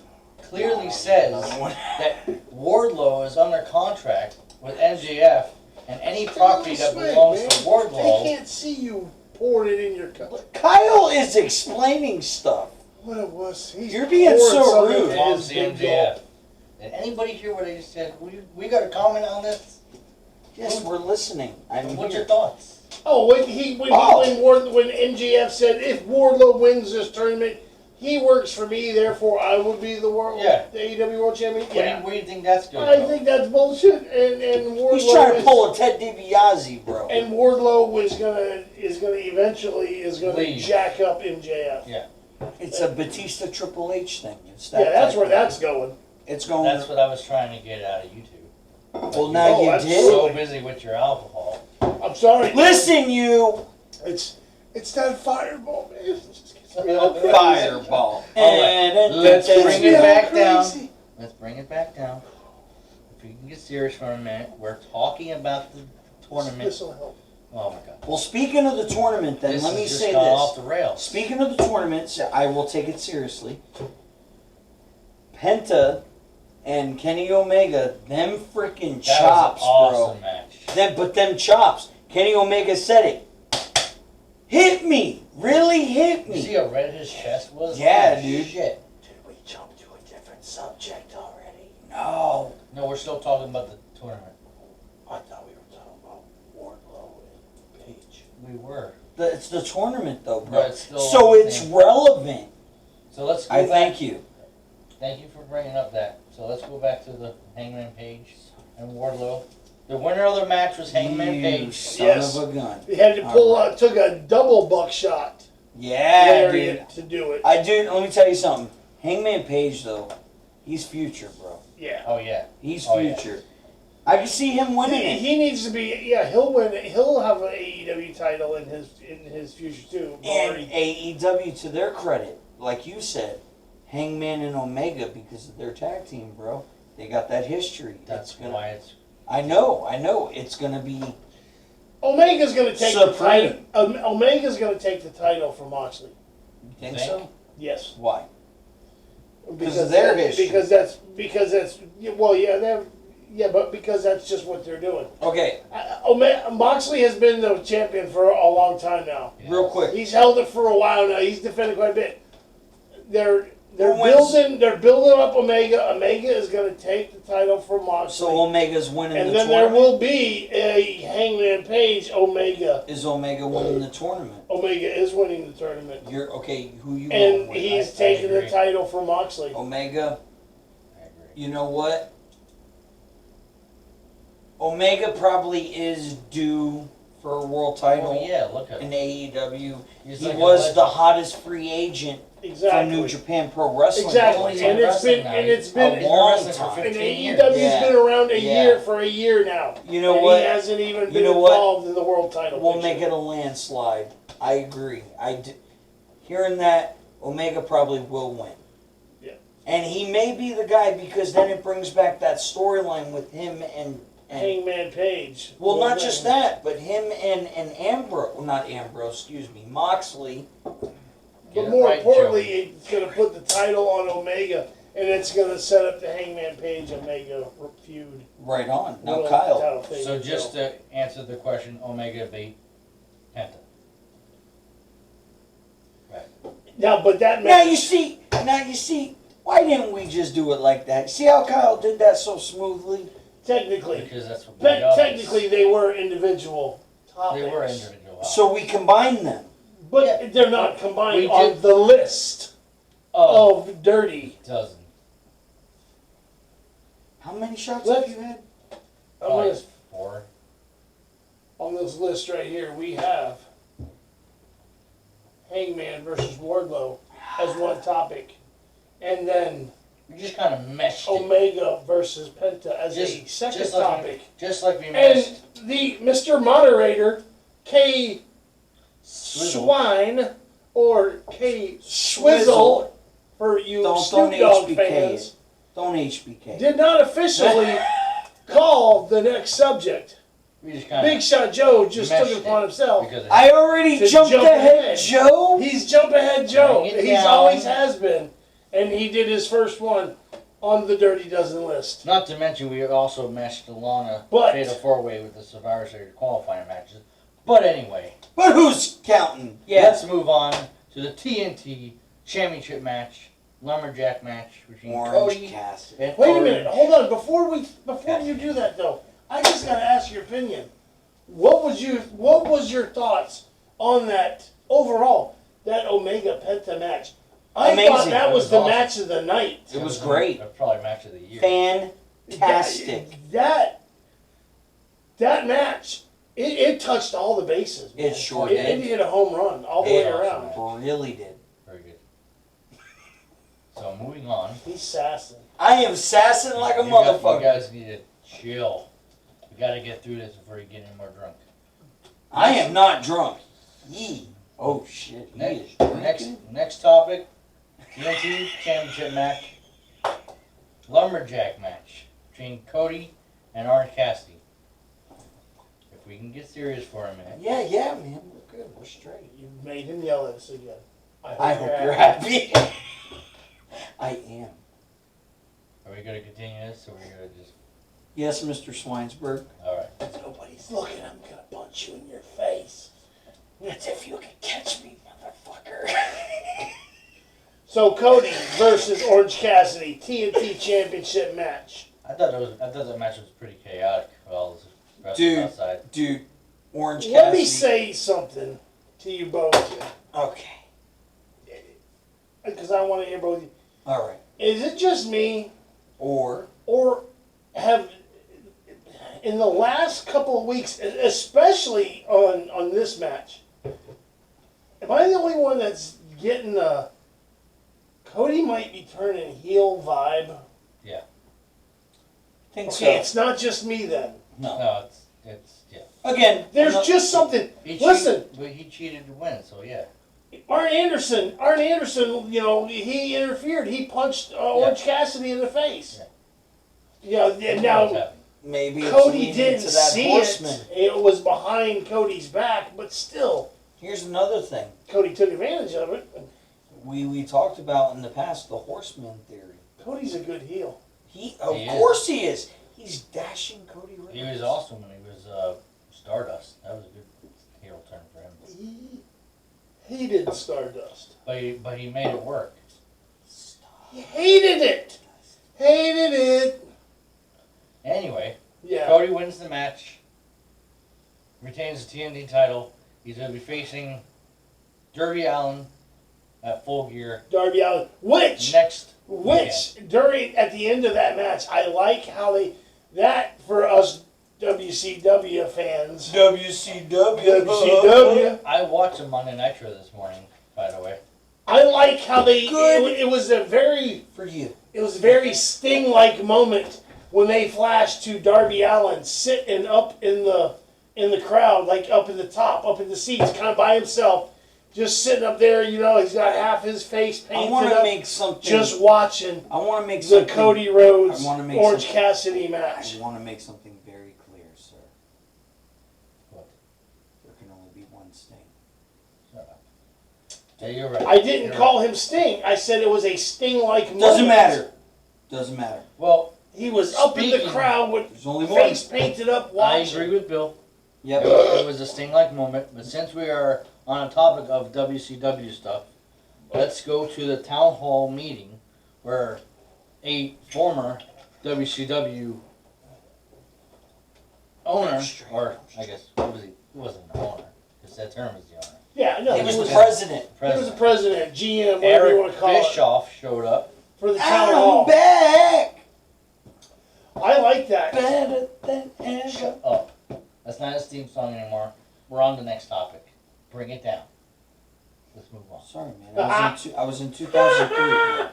clearly says that Wardlow is under contract with MJF, and any property that belongs to They Wardlow. can't see you pouring it in your cup. Kyle is explaining stuff. What it was. You're being so rude. Belongs to MJF. Did anybody hear what I just said? We got a comment on this? Yes, we're listening. What's your thoughts? Oh, when MJF said if Wardlow wins this tournament, he works for me. Therefore, I will be the AEW World Champion. What do you think that's good? I think that's bullshit. And Wardlow He's trying to pull a Ted DiBiase, bro. And Wardlow is gonna eventually Leave. jack up MJF. Yeah. It's a Batista Triple H thing. It's That's where that's going. It's going. That's what I was trying to get out of you two. Well, now you did. So busy with your alcohol. I'm sorry. Listen, you. It's that fireball, man. It just gets me all crazy. Fireball. Let's bring it all back down. crazy. Let's bring it back down. If we can get serious for a minute, we're talking about the tournament. This'll help. Oh my God. Well, speaking of the tournament, then This let me has just say gone this. off the rails. Speaking of the tournament, so I will take it seriously. Penta and Kenny Omega, them freaking That chops, was an awesome bro. match. But them chops. Kenny Omega said it. Hit me. Really hit You see me. how red his chest was? Yeah, Holy dude. Shit. Did we jump to a different subject already? No. No, we're still talking about the tournament. I thought we were talking about Wardlow and Page. We were. It's the tournament, though, bro. But it's still So the it's same. relevant. So let's go I back. thank you. Thank you for bringing up that. So let's go back to the Hangman Page and Wardlow. The winner of the match was Hangman You Page. son Yes. of a gun. He had to took a double buckshot Yeah, dude. lariat to do it. Let me tell you something. Hangman Page, though, he's future, bro. Yeah. Oh yeah. He's Oh, yeah. future. I can see him winning it. He needs to be. Yeah, he'll win it. He'll have an AEW title in his future too. And Already. AEW, to their credit, like you said, Hangman and Omega, because of their tag team, bro. They got that history. That's why it's. I know. It's gonna be. Omega's going to take the title. Supreme. Omega's going to take the title from Moxley. You think Think? so? Yes. Why? Because of their history. Because that's well, yeah, but because that's just what they're doing. Okay, Moxley has been the champion for a long time now. real quick. He's held it for a while now. He's defended quite a bit. They're When's- building up Omega. Omega is going to take the title from Moxley. So Omega's winning and the then there tournament. will be a Hangman Page Omega. Is Omega winning the tournament? Omega is winning the tournament. You're okay. Who you And going with? he's I taking the agree. title from Moxley. Omega. I agree. You know what? Omega probably is due for a world title Oh yeah, look at in him. AEW. He's He like a was legend. the hottest free agent Exactly. from New Japan Pro Wrestling. Exactly. He's And in it's wrestling been now. and it's He's been been long wrestling time. for and 15 years. AEW's Yeah. been around Yeah. for a year now. You know and what? He hasn't even You been know what? involved in the world title. We'll picture. make it a landslide. I agree. Hearing that, Omega probably will win. Yeah. And he may be the guy because then it brings back that storyline with him and Hangman Page. well, not just that, but him and Ambrose, well, not Ambrose, excuse me, Moxley. Get But it more right, importantly, Joey. it's going to put the title on Omega, and it's going to set up the Hangman Page Omega feud. Right on. Now, World Kyle. title thing. So just to answer the question, Omega beat Penta. Now, but that Now match. you see, why didn't we just do it like that? See how Kyle did that so smoothly? Technically, Because that's what we does. technically, they were individual topics. They were individual. So we combined them. But Yeah. they're not combined We on did- the list of dirty. Dozen. How many shots Let's- have you had? Probably 4. On this list right here, we have Hangman versus Wardlow as one topic, and then We just kind of meshed it. Omega versus Penta as a second just topic. Just like we meshed. And the Mr. Moderator, K. Swizzle. Swine, or K. Swizzle, for you Don't Snoop Dogg HBK fans, it. Don't HBK. did not officially call the next subject. We just kind Big of. Shot Joe just took meshed it upon himself. Because I already To jumped jump ahead, ahead. Joe. He's jump ahead Joe. Bring it He's down. always has been. And he did his first one. on the Dirty Dozen list. Not to mention, we also matched the Lana But- Fatal 4-Way with the Survivor Series qualifying matches. But anyway, But who's counting? Yeah. let's move on to the TNT Championship match, Lumberjack match between Orange Cody Cassidy. and Wait a Orange. minute, hold on. Before you do that though, I just gotta ask your opinion. What was your thoughts on that overall? That Omega Penta match. I Amazing. thought that It was was the awesome. match of the night. It was great. Probably match of the year. Fantastic. That match, it touched all the bases. Man. It sure It did. hit a home run all the way It around. really did. Very good. So moving on. He's sassing. I am sassing like a You motherfucker. guys need to chill. We got to get through this before you get any more drunk. I am not drunk. Yee. Oh shit. He is drinking. Next topic. TNT Championship match. Lumberjack match between Cody and Orange Cassidy. If we can get serious for a minute. Yeah, man. We're good. We're straight. You made him yell at us again. I hope you're happy. I am. Are we going to continue this or are we going to just... Yes, Mr. Swinesburg. Alright. Nobody's looking. I'm gonna punch you in your face. That's if you can catch me, motherfucker. So Cody versus Orange Cassidy TNT Championship match. I thought that match was pretty chaotic with all this wrestling Dude. outside. Dude, Orange Cassidy. Let me say something to you both, Okay. because I want to hear both of you. All right. Is it just me, Or or have in the last couple of weeks, especially on this match, am I the only one that's getting a Cody might be turning heel vibe? think Okay, so. it's not just me then. No. No, it's yeah. Again, There's I'm not- just something. He Listen, but he cheated to win, so yeah. Arn Anderson, you know, he interfered. He punched Orange Cassidy in the face. Yeah, What's now happening? maybe it's Cody leading didn't to that see horseman. it. It was behind Cody's back, but still, Here's another thing Cody took advantage of it. we talked about in the past: the horseman theory. Cody's a good heel. Of He is. course he is. He's dashing Cody Rhodes. He was awesome when he was Stardust. That was a good heel turn for him. He hated Stardust. But he made it work. He hated it. Hated it. Anyway, Yeah. Cody wins the match, retains the TNT title. He's going to be facing Darby Allin at Full Gear Darby Allin. Which during at the end of that match, I like how that for us WCW fans. WCW. I watched a Monday Nitro this morning, by the way. I like how Good. it was a very For you. Sting-like moment when they flashed to Darby Allin sitting up in the crowd, like up in the top, up in the seats, kind of by himself, just sitting up there. You know, he's got half his face I painted want to up, make something. just watching I want to make the something. Cody Rhodes I wanna make Orange something- Cassidy I match. want to make something very clear, sir. What? There can only be one Sting. Shut up. Yeah, you're right. I didn't You're call right. him Sting. I said it was a Sting-like moment. Doesn't matter. Doesn't matter. Well, He was up in the Speaking- crowd with There's only one. face painted up, I watching. agree with Bill. Yep. It was a Sting-like moment, but since we are on a topic of WCW stuff, let's go to the town hall meeting where a former WCW owner, or I guess, what was he? He wasn't an owner, because that term is the owner. Yeah, no, He was the he president. was the president, GM, whatever you want Eric to call it, Bischoff showed up. for the town I'm hall. back. I like that. Better than ever. Shut up. That's not his theme song anymore. We're on to the next topic. Bring it down. Let's move on. Sorry, man. I was in 2003.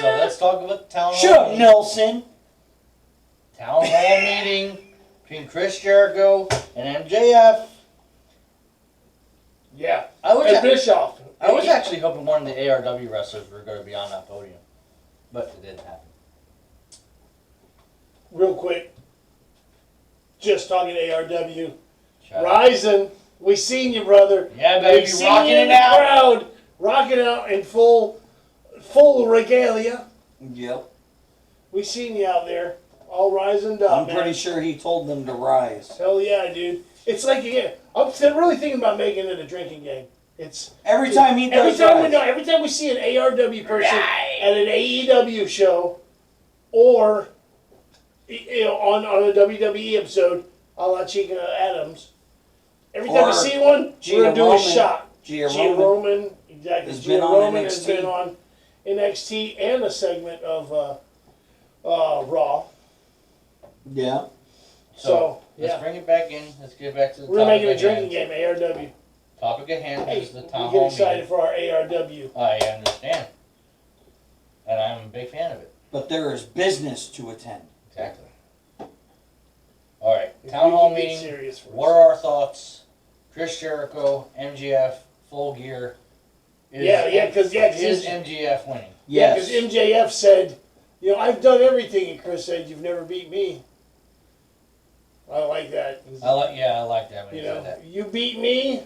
So let's talk about the town hall. Shut up, meeting. Nelson. Town hall meeting between Chris Jericho and MJF. Yeah. I was, And Bischoff. actually hoping one of the ARW wrestlers were going to be on that podium, but it didn't happen. Real quick, just talking ARW. Shut up. Ryzen, we seen you, brother. Yeah, We baby, seen rocking you in it the out. crowd, rocking out in full regalia. Yep. We seen you out there, all rising up. I'm pretty sure he told them to rise. Hell yeah, dude. It's like, again, I'm really thinking about making it a drinking game. It's Every time he does every time we see an ARW person at an AEW show, or on a WWE episode, a la Chica Adams. Every time we see one, we're gonna do a shot. Gia Roman, exactly. Gia Roman has been on NXT and a segment of Raw. Yeah. So let's bring it back in. Let's get back to the We're gonna make it a drinking game, ARW. Topic at hand is the town hall meeting. We get excited meeting. for our ARW. I understand. And I'm a big fan of it. But there is business to attend. Exactly. Alright, town hall meeting. What are our thoughts? Chris Jericho, MJF, Full Gear. Is MJF winning? Yes. Yeah, because MJF said, I've done everything, and Chris said, you've never beat me. I like that. I like that when you said that. You beat me,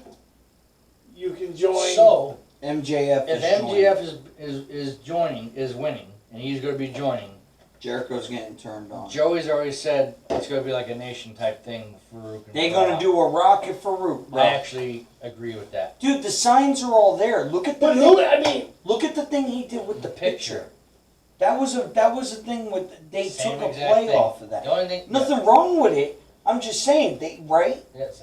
you can join. So, MJF if MJF is winning, and he's going to be joining, Jericho's getting turned on. Joey's already said it's going to be like a nation type thing for Farouk. They're going to do a Rocket Farouk, bro. I actually agree with that. Dude, the signs are all there. Look at the look at the thing he did with the picture. That was a thing with they took a play off of that. The only thing, nothing wrong with it. I'm just saying they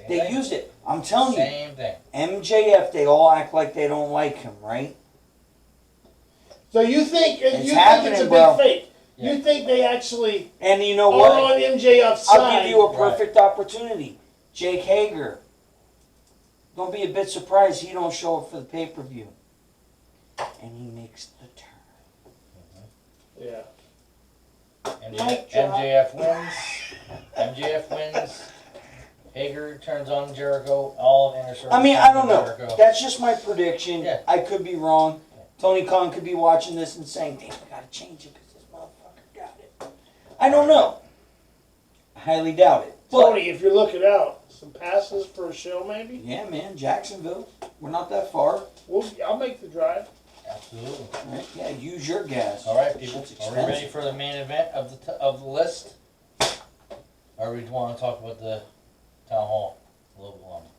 they used it. I'm telling you. Same thing. MJF, they all act like they don't like him, right? So you think it's a big fake? Yeah. You think they actually and you know what? On MJF's side? I'll give you a perfect opportunity. Jake Hager. Don't be a bit surprised he don't show up for the pay-per-view. And he makes the turn. Yeah. MJF wins. MJF wins. Hager turns on Jericho. All of Inner Circle. I mean, I don't know. Jericho. That's just my prediction. Yeah. I could be wrong. Tony Khan could be watching this and saying, damn, I gotta change it because this motherfucker got it. I don't know. I highly doubt it. Tony, if you're looking out, some passes for a show maybe? Yeah, man. Jacksonville. We're not that far. I'll make the drive. Absolutely. Right? Yeah, use your gas. All right, people. Are we ready for the main event of the list? Or we want to talk about the town hall a little longer?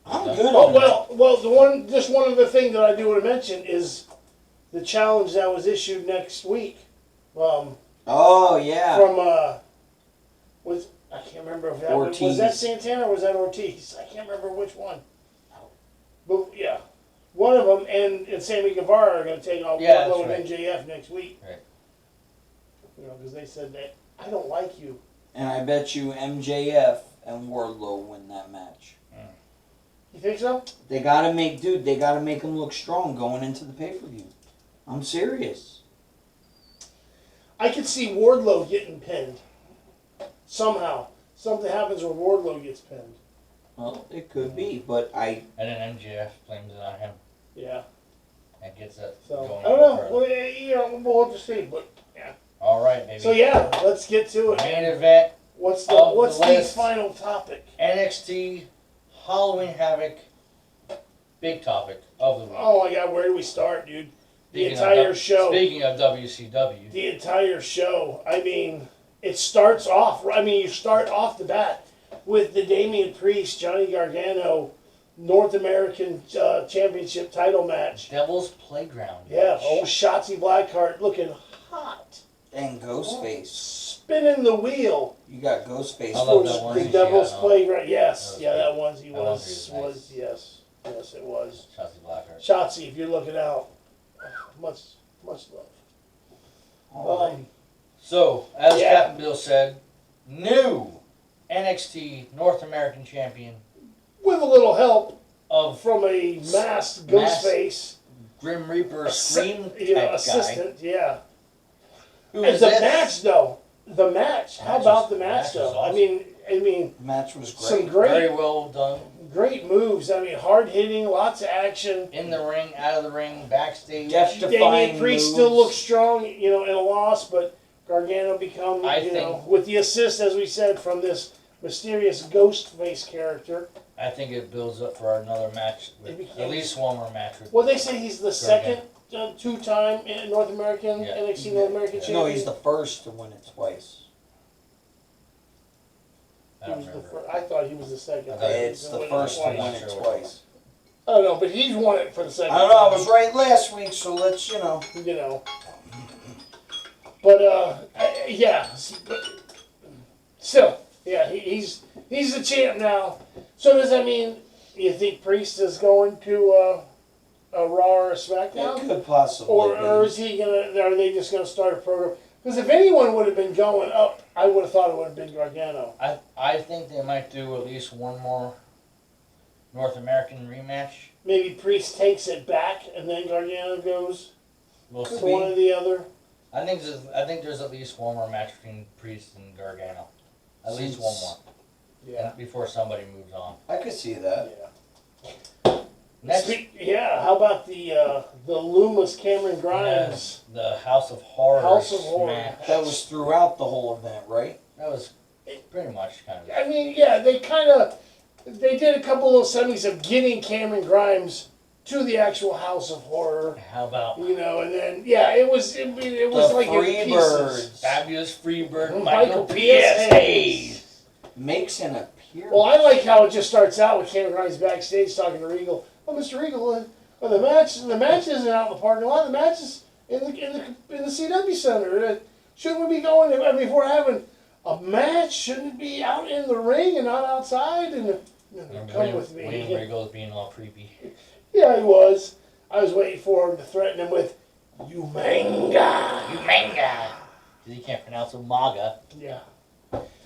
I'm good. One other thing that I do want to mention is the challenge that was issued next week. Oh yeah. From I can't remember if that was that Santana or was that Ortiz. I can't remember which one. But yeah, one of them and Sammy Guevara are going to take on Wardlow and MJF next week. Right. Because they said that I don't like you. And I bet you MJF and Wardlow win that match. You think so? They gotta make him look strong going into the pay-per-view. I'm serious. I could see Wardlow getting pinned. Somehow. Something happens where Wardlow gets pinned. Well, it could be, but And then MJF blames it on him. Yeah. And gets it going. I don't know. We'll have to see, but yeah. All right, baby. So yeah, let's get to it. Main event. What's the final topic? NXT Halloween Havoc. Big topic of the week. Oh my God, where do we start, dude? The entire show. Speaking of WCW. The entire show. I mean, it starts off. You start off the bat with the Damian Priest, Johnny Gargano, North American Championship title match. Devil's Playground. Yeah, old Shotzi Blackheart looking hot. And Ghostface. Spinning the wheel. You got Ghostface. I love that one. The Devil's Playground. Yes. That onesie was nice. Yes. Yes, it was. Shotzi Blackheart. Shotzi, if you're looking out, much love. So, as Captain Bill said, new NXT North American Champion. With a little help from a masked Ghostface. Grim Reaper Scream assistant, guy. Yeah. Who and is the this? match, though. The match. How about the match, though? Awesome. I mean, the match was great. Some great, very well done. Great moves. Hard hitting, lots of action. In the ring, out of the ring, backstage. Damian Priest still looks strong, in a loss, but Gargano become, with the assist, as we said, from this mysterious Ghostface character. I think it builds up for another match, at least one more match. Well, they say he's the second two-time North American Yeah. NXT North American champion. No, he's the first to win it twice. I He don't was the remember. I thought he was the second. I thought It's He's the won it first to twice. win it twice. I don't know, but he's won it for the second. I don't know, I time. was right last week, so let's, You know. But yeah. But still, yeah, he's the champ now. So does that mean you think Priest is going to a Raw or a it SmackDown, could possibly or be. is he gonna? Are they just gonna start a program? Because if anyone would have been going up, I would have thought it would have been Gargano. I think they might do at least one more North American rematch. Maybe Priest takes it back, and then Gargano goes We'll to see. one or the other. I think there's at least one more match between Priest and Gargano. At least one more. Yeah. Before somebody moves on. I could see that. Yeah. Next, Yeah. How about the Loomis Cameron Grimes? the House of Horrors House of Horror. match. That was throughout the whole event, right? That was pretty much kind of. I mean, yeah, they did a couple of semis of getting Cameron Grimes to the actual House of Horror, How about and then yeah, it was The like in pieces. Freebirds Fabulous Freebird Michael Michael P.S. makes an appearance. Well, I like how it just starts out with Cameron Grimes backstage talking to Regal. Oh, Mr. Regal, the match isn't out in the parking lot. The match is in the CW Center. Shouldn't we be going? I mean, if we're having a match, shouldn't it be out in the ring and not outside? And come with me. William Regal's being all creepy. Yeah, he was. I was waiting for him to threaten him with, "You manga." You manga! Because he can't pronounce Umaga. Yeah.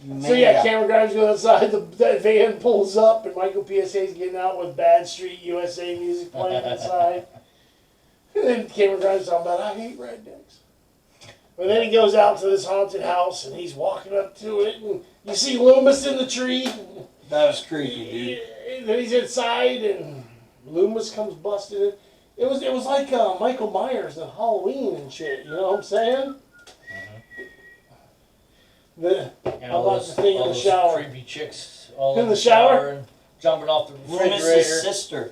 You So yeah, Cameron Grimes goes outside. That van pulls up, and Michael PSA's getting out with Bad Street USA music playing inside. And then Cameron Grimes talking about, "I hate rednecks." But then he goes out to this haunted house, and he's walking up to it, and you see Loomis in the tree. That was creepy, dude. And then he's inside, and Loomis comes busting in. It was like Michael Myers and Halloween and shit. You know what I'm saying? And How about the thing in all the those shower? creepy chicks all In the shower? and jumping off the Loomis' refrigerator. sister.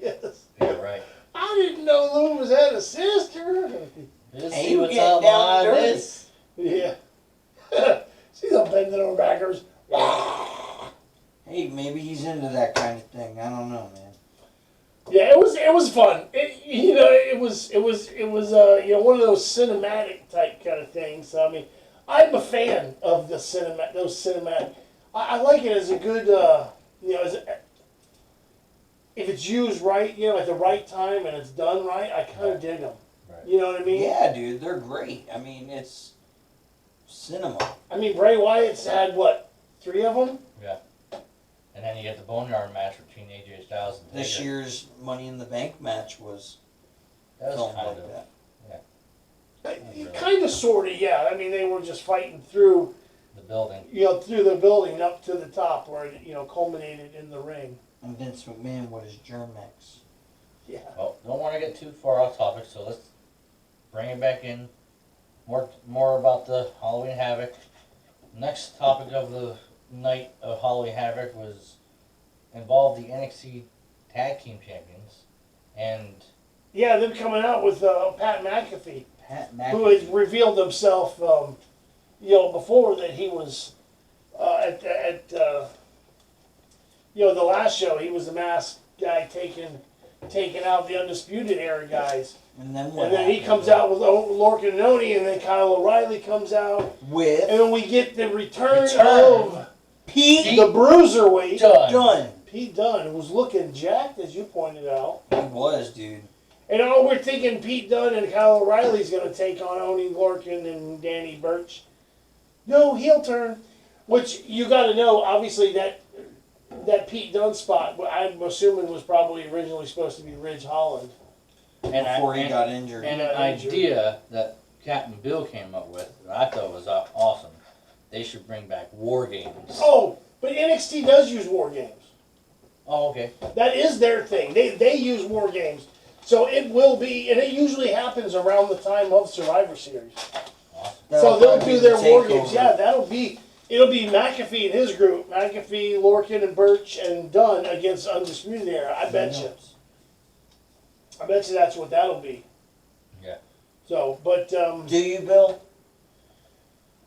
Yes. Yeah, right. I didn't know Loomis had a sister. Let's Hey, see you what's get up down on dirty. this. Yeah. She's all bending over backwards. Hey, maybe he's into that kind of thing. I don't know, man. Yeah, it was fun. It was one of those cinematic type kind of things. So, I mean, I'm a fan of those cinematic. I like it as a good, if it's used right, at the right time and it's done right, I kind of dig them. Right. You know what I mean? Yeah, dude, they're great. I mean, it's cinema. I mean, Bray Wyatt's had, 3 of them? Yeah. And then you get the Boneyard match between AJ Styles and This Taker. year's Money in the Bank match was That was filmed kind like of. that. Kind of, sort of, yeah. I mean, they were just fighting through, The building. through the building up to the top where it, culminated in the ring. And Vince McMahon with his Germex. Yeah. Well, don't want to get too far off topic, so let's bring it back in. More about the Halloween Havoc. Next topic of the night of Halloween Havoc involved the NXT Tag Team Champions, and Yeah, them coming out with Pat McAfee, Pat who has McAfee. revealed himself, before that he was at the last show, he was the masked guy taking out the Undisputed Era guys. And then what And then he happened? comes out with Lorcan and Oni, and then Kyle O'Reilly comes out. with And then we get the return Return. of Pete the Bruiserweight, done. Pete Dunne, who was looking jacked, as you pointed out. He was, dude. And all we're thinking Pete Dunne and Kyle O'Reilly's going to take on Oni Lorcan and Danny Burch. No, heel turn. Which you got to know, obviously, that Pete Dunne spot, I'm assuming, was probably originally supposed to be Ridge Holland. And Before he got injured. And He an got injured. idea that Captain Bill came up with that I thought was awesome. They should bring back War Games. Oh, but NXT does use War Games. Oh, okay. That is their thing. They use War Games. So it will be, and it usually happens around the time of Survivor Series. Awesome. So they'll probably do be the their War takeover. Games. Yeah, it'll be McAfee and his group, McAfee, Lorcan, and Burch, and Dunn against Undisputed Era. I bet you that's what that'll be. So, but Do you, Bill?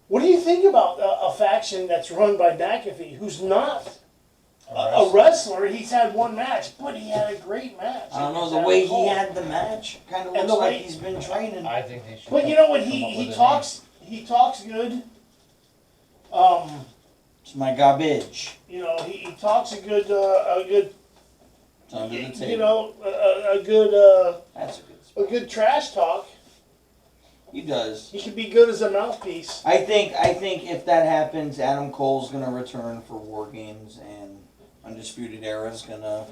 what do you think about a faction that's run by McAfee, who's not a wrestler? He's had one match, but he had a great match. I don't know, the way he had the match kind of And looks the like way- he's been training. I think they should. But you know what? come up He with a talks. He talks good. It's my garbage. You know, he talks a good, It's under the table. you know, That's a good spot. a good trash talk. He does. He could be good as a mouthpiece. I think if that happens, Adam Cole's gonna return for War Games, and Undisputed Era's gonna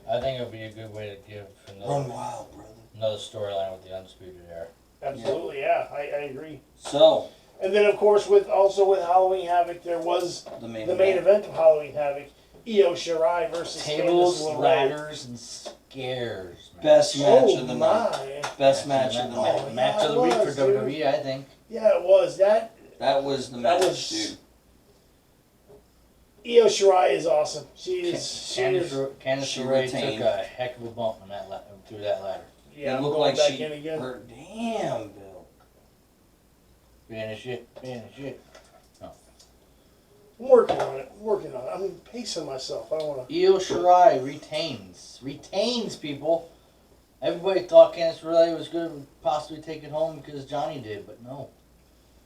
I think it would be a good way to give run wild, brother. another storyline with the Undisputed Era. Absolutely, yeah, I agree. So And then, of course, with Halloween Havoc, there was the main the main event of Halloween Havoc: Io Shirai versus Tables, Candice LeRae. ladders, and scares. Man. best match Oh of the night. my! Best match of the Oh, night. yeah, Match of the it week for was, dude. WWE, I think. Yeah, it was that. That was the That match, was- dude. Io Shirai is awesome. She is. Candice she LeRae retained. took a heck of a bump on that through that ladder. Yeah, it I'm looked going like back she in again. hurt. Damn, Bill. Finish it. I'm working on it. I'm pacing myself. I don't want to. Io Shirai retains people. Everybody thought Candice LeRae was going to possibly take it home because Johnny did, but no.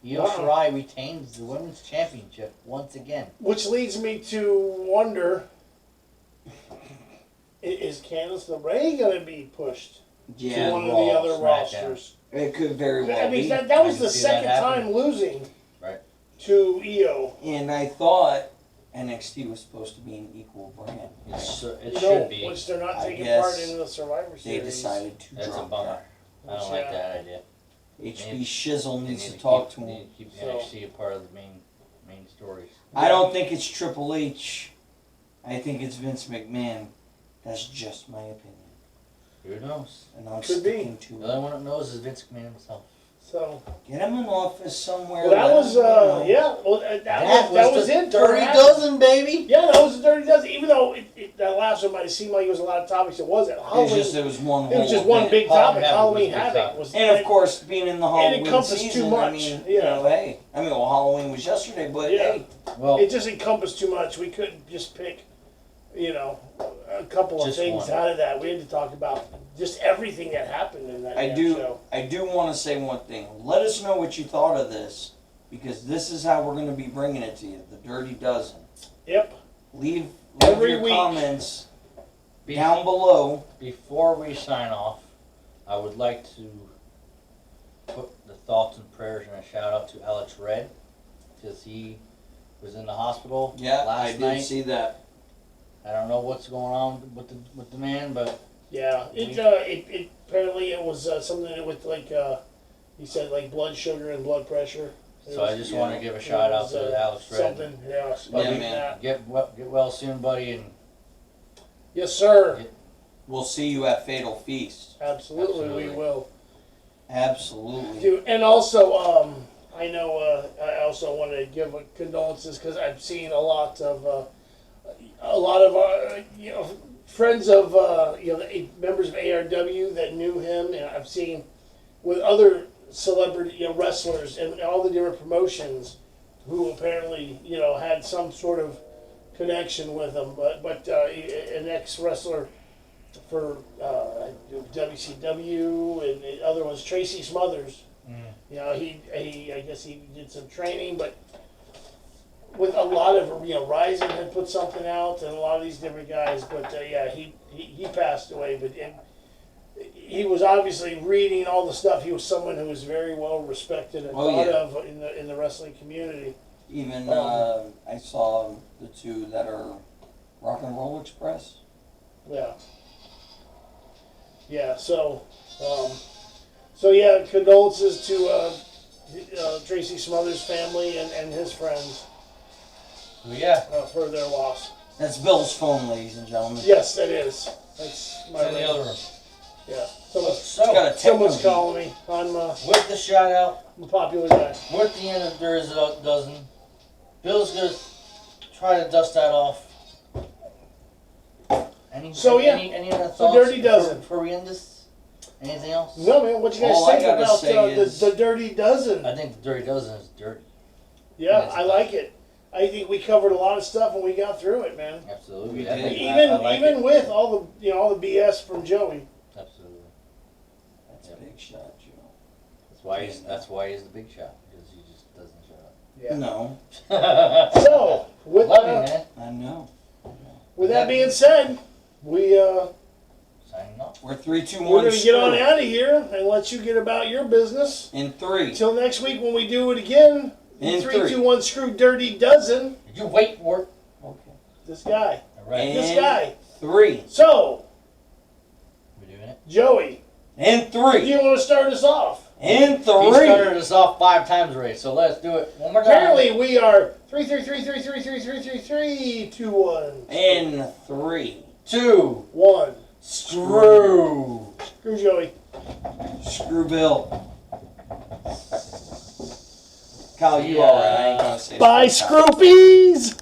Io Wow. Shirai retains the women's championship once again. Which leads me to wonder: is Candice LeRae going to be pushed to Yeah, one of Raw, the other SmackDown. rosters? it could very well I mean, be. that was I the can see that second happening. time losing Right. to Io. And I thought NXT was supposed to be an equal brand. It No, should be. which they're not I taking guess part in the Survivor They Series. decided to That's a drop bummer. that. I don't like that idea. HB Shizzle They needs need to talk to keep, him. need to keep So- NXT a part of the main stories. I don't think it's Triple H. I think it's Vince McMahon. That's just my opinion. Who knows? And I'm Could be. sticking to The it. only one that knows is Vince McMahon himself. So Get him an office somewhere. well, that let was him, you know. yeah. Well, that was the it. Dirty Perhaps. Dozen, baby. Yeah, that was a Dirty Dozen. Even though that last one might have seemed like it was a lot of topics, it wasn't. It Halloween. was just one. It was whole just one event. big Halloween topic. Havoc Halloween was a big Havoc topic. was. And of course, being in the Halloween encompassed too season, much, I mean, you you know. know, hey, I mean, well, Halloween was yesterday, but Yeah. hey, Well, It just encompassed too much. We couldn't just pick, a couple of Just things one. out of that. We had to talk about just everything that happened in that I damn do. show. I do want to say one thing. Let us know what you thought of this, because this is how we're going to be bringing it to you. The Dirty Dozen. Yep. Leave Every your week. comments be- down below. before we sign off, I would like to put the thoughts and prayers and a shout out to Alex Red, because he was in the hospital Yeah, I last did night. see that. I don't know what's going on with the man, but Yeah. It apparently it was something with he said like blood sugar and blood pressure. It so I was- just yeah, want to give a shout out was, to Alex Red. something. Yeah. Yeah, man. Get well soon, buddy, and Yes, sir. We'll see you at Fatal Feast. Absolutely, we Absolutely. will. Absolutely. Dude, and also, I know I also want to give condolences because I've seen a lot of friends of members of ARW that knew him, and I've seen with other celebrity wrestlers and all the different promotions who apparently had some sort of connection with him, but an ex wrestler for WCW, and the other was Tracy Smothers. He I guess he did some training, but with a lot of Rising had put something out, and a lot of these different guys. But he passed away. But he was obviously reading all the stuff. He was someone who was very well respected and thought of in the wrestling community. Even I saw the two that are Rock and Roll Express. Yeah. Yeah. So yeah, condolences to Tracy Smothers' family and his friends for their loss. That's Bill's phone, ladies and gentlemen. Yes, that is. That's my it's in the ring. other room. Yeah. It's got a Someone's techno calling me. I'm With the shout out, a popular guy. with the end of Dirty Dozen, Bill's gonna try to dust that off. Any So, yeah. any other So thoughts Dirty Dozen. before we end this? Anything else? No, man. What you guys All I think gotta about say is- the Dirty Dozen? I think the Dirty Dozen is dirty. Yeah, Yes, I like it. I think we covered a lot of stuff and we got through it, man. Absolutely. We I did. think- Even I like even it. with all the all the BS from Joey. Absolutely. That's a big shot, Joe. That's why he's the big shot, because he just doesn't shut Yeah. No, up. So with Love you, man. I know. with that being said, we Signing off. We're 3, 2, 1. we're gonna get on screw. out of here and let you get about your business. In 3. Till next week when we do it again. In 3, three. 2, 1, screw Dirty Dozen. You wait for it. Okay. This guy. All right. And- This guy. 3. So, We're doing it. Joey, In do 3. you want to start us off? In He started 3. us off 5 times already, so let's do it one more time. Apparently we are 3, 3, 3, 3, 3, 3, 3, 3, 3, 2, 1. In 3. 2. 1. Screw. Screw Joey. Screw Bill. Kyle, you Yeah. alright. I ain't gonna say Bye, screw Kyle. Scroopies!